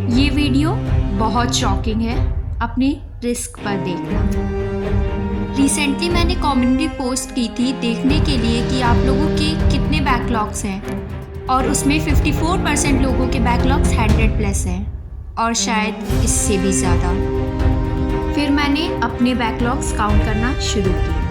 ये वीडियो बहुत शॉकिंग है, अपनी रिस्क पर देखना। रिसेंटली मैंने कम्युनिटी पोस्ट की थी देखने के लिए कि आप लोगों के कितने बैकलॉग्स हैं, और उसमें 54% लोगों के बैकलॉग्स 100+ हैं और शायद इससे भी ज़्यादा। फिर मैंने अपने बैकलॉग्स काउंट करना शुरू किया।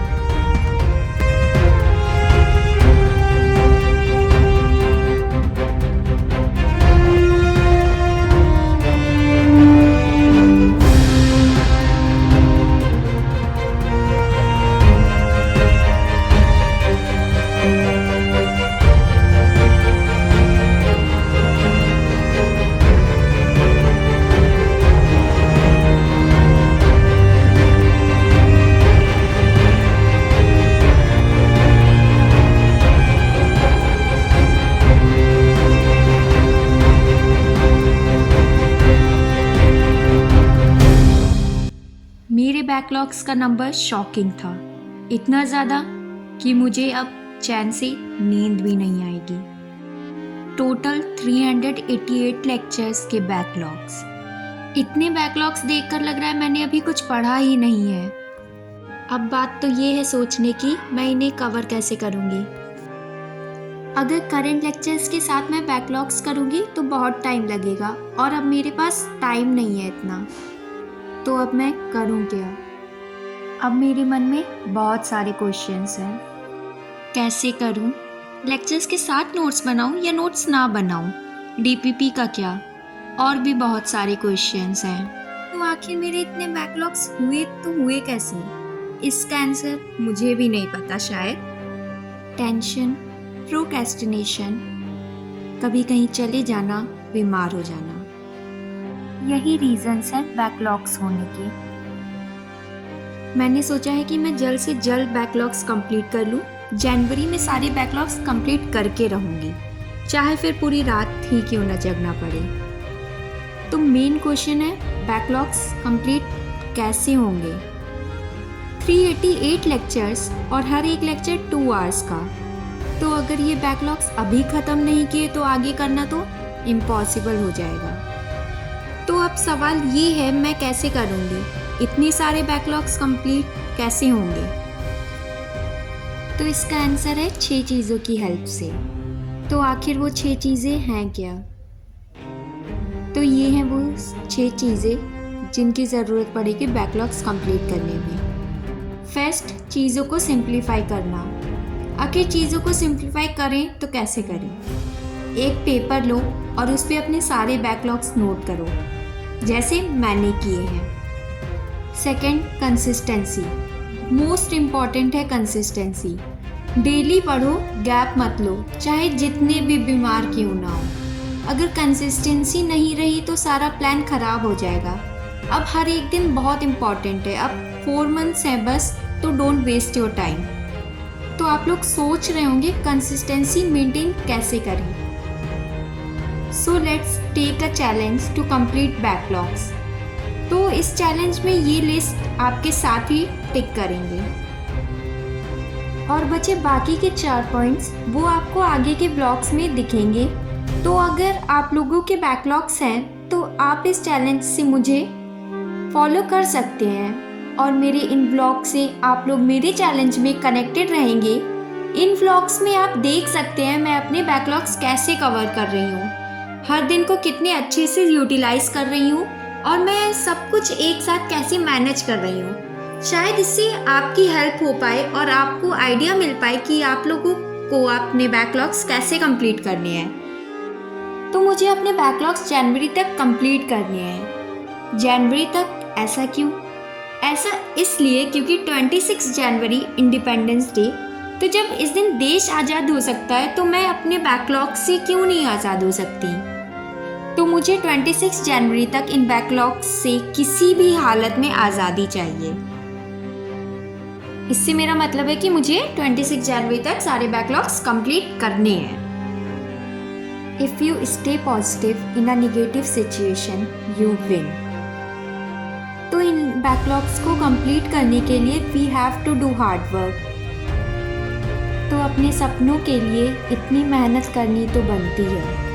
मेरे बैकलॉग्स का नंबर शॉकिंग था, इतना ज़्यादा कि मुझे अब चैन से नींद भी नहीं आएगी। टोटल 388 लेक्चर्स के बैकलॉग्स। इतने बैकलॉग्स देखकर लग रहा है मैंने अभी कुछ पढ़ा ही नहीं है। अब बात तो ये है सोचने की मैं इन्हें कवर कैसे करूँगी। अगर करंट लेक्चर्स के साथ मैं बैकलॉग्स करूँगी तो बहुत टाइम लगेगा और अब मेरे पास टाइम नहीं है इतना। तो अब मैं करूँ क्या? अब मेरे मन में बहुत सारे क्वेश्चंस हैं। कैसे करूँ? लेक्चर्स के साथ नोट्स बनाऊँ या नोट्स ना बनाऊँ? डीपीपी का क्या? और भी बहुत सारे क्वेश्चंस हैं। तो आखिर मेरे इतने बैकलॉग्स हुए तो हुए कैसे? इसका आंसर मुझे भी नहीं पता शायद। टेंशन, प्रोक्रेस्टिनेशन, कभी कहीं चले जाना, बीमार हो जाना, यही रीजंस हैं बैकलॉग्स होने के। मैंने सोचा है कि मैं जल्द से जल्द बैकलॉग्स कंप्लीट कर लूँ। जनवरी में सारे बैकलॉग्स कंप्लीट करके रहूँगी, चाहे फिर पूरी रात ही क्यों न जगना पड़े। तो मेन क्वेश्चन है बैकलॉग्स कंप्लीट कैसे होंगे? 388 लेक्चर्स और हर एक लेक्चर 2 आवर्स का। तो अगर ये बैकलॉग्स अभी ख़त्म नहीं किए तो आगे करना तो इम्पॉसिबल हो जाएगा। तो अब सवाल ये है मैं कैसे करूँगी? इतने सारे बैकलॉग्स कंप्लीट कैसे होंगे? तो इसका आंसर है 6 चीज़ों की हेल्प से। तो आखिर वो 6 चीज़ें हैं क्या? तो ये हैं वो 6 चीज़ें जिनकी ज़रूरत पड़ेगी बैकलॉग्स कंप्लीट करने में। फर्स्ट, चीज़ों को सिंप्लीफाई करना। आखिर चीज़ों को सिंप्लीफाई करें तो कैसे करें? एक पेपर लो और उस पर अपने सारे बैकलॉग्स नोट करो, जैसे मैंने किए हैं। Second, consistency. मोस्ट इम्पॉर्टेंट है कंसिस्टेंसी। डेली पढ़ो, गैप मत लो, चाहे जितने भी बीमार क्यों ना हो। अगर कंसिस्टेंसी नहीं रही तो सारा प्लान खराब हो जाएगा। अब हर एक दिन बहुत इम्पॉर्टेंट है। अब 4 मंथ्स हैं बस, तो डोंट वेस्ट योर टाइम। तो आप लोग सोच रहे होंगे कंसिस्टेंसी मेंटेन कैसे करें। So let's take a challenge to complete backlogs. तो इस चैलेंज में ये लिस्ट आपके साथ ही टिक करेंगे और बचे बाकी के 4 पॉइंट्स वो आपको आगे के ब्लॉग्स में दिखेंगे। तो अगर आप लोगों के बैकलॉग्स हैं तो आप इस चैलेंज से मुझे फॉलो कर सकते हैं और मेरे इन ब्लॉग से आप लोग मेरे चैलेंज में कनेक्टेड रहेंगे। इन व्लॉग्स में आप देख सकते हैं मैं अपने बैकलॉग्स कैसे कवर कर रही हूँ, हर दिन को कितने अच्छे से यूटिलाइज कर रही हूँ और मैं सब कुछ एक साथ कैसे मैनेज कर रही हूँ। शायद इससे आपकी हेल्प हो पाए और आपको आइडिया मिल पाए कि आप लोगों को अपने बैकलॉग्स कैसे कंप्लीट करने हैं। तो मुझे अपने बैकलॉग्स जनवरी तक कंप्लीट करने हैं। जनवरी तक ऐसा क्यों? ऐसा इसलिए क्योंकि 26 जनवरी इंडिपेंडेंस डे। तो जब इस दिन देश आज़ाद हो सकता है तो मैं अपने बैकलॉग से क्यों नहीं आज़ाद हो सकती? तो मुझे 26 जनवरी तक इन बैकलॉग्स से किसी भी हालत में आज़ादी चाहिए। इससे मेरा मतलब है कि मुझे 26 जनवरी तक सारे बैकलॉग्स कंप्लीट करने हैं। If you stay positive in a negative situation you win. तो इन बैकलॉग्स को कंप्लीट करने के लिए we have to do hard work. तो अपने सपनों के लिए इतनी मेहनत करनी तो बनती है।